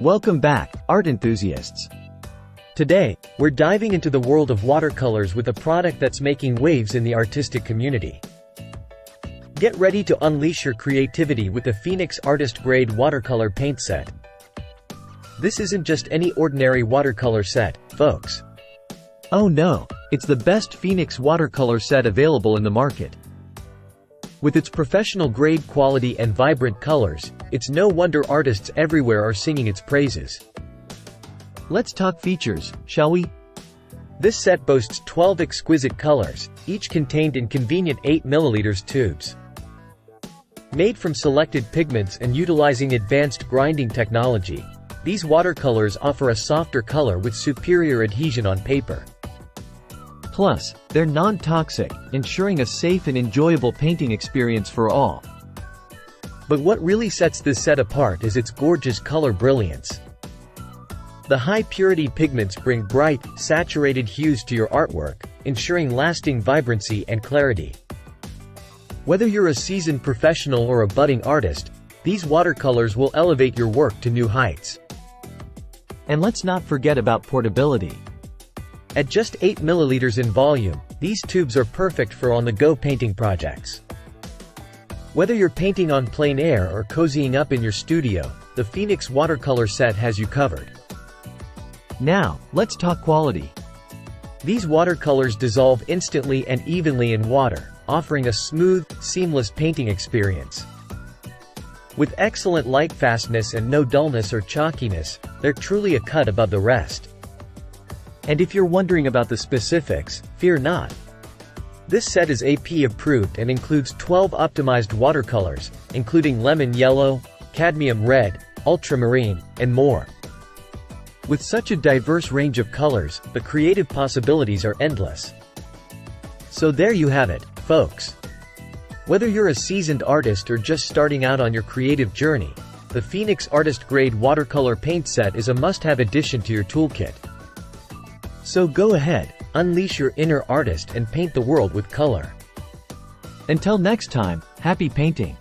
Welcome back, art enthusiasts. Today, we're diving into the world of watercolors with a product that's making waves in the artistic community. Get ready to unleash your creativity with the Phoenix Artist Grade Watercolor Paint Set. This isn't just any ordinary watercolor set, folks. Oh no, it's the best Phoenix watercolor set available in the market. With its professional-grade quality and vibrant colors, it's no wonder artists everywhere are singing its praises. Let's talk features, shall we? This set boasts 12 exquisite colors, each contained in convenient 8mm tubes. Made from selected pigments and utilizing advanced grinding technology, these watercolors offer a softer color with superior adhesion on paper. Plus, they're non-toxic, ensuring a safe and enjoyable painting experience for all. But what really sets this set apart is its gorgeous color brilliance. The high-purity pigments bring bright, saturated hues to your artwork, ensuring lasting vibrancy and clarity. Whether you're a seasoned professional or a budding artist, these watercolors will elevate your work to new heights. And let's not forget about portability. At just 8mm in volume, these tubes are perfect for on-the-go painting projects. Whether you're painting on plein air or cozying up in your studio, the Phoenix Watercolor Set has you covered. Now, let's talk quality. These watercolors dissolve instantly and evenly in water, offering a smooth, seamless painting experience. With excellent lightfastness and no dullness or chalkiness, they're truly a cut above the rest. And if you're wondering about the specifics, fear not. This set is AP approved and includes 12 optimized watercolors, including lemon yellow, cadmium red, ultramarine, and more. With such a diverse range of colors, the creative possibilities are endless. So there you have it, folks. Whether you're a seasoned artist or just starting out on your creative journey, the Phoenix Artist Grade Watercolor Paint Set is a must-have addition to your toolkit. So go ahead, unleash your inner artist and paint the world with color. Until next time, happy painting!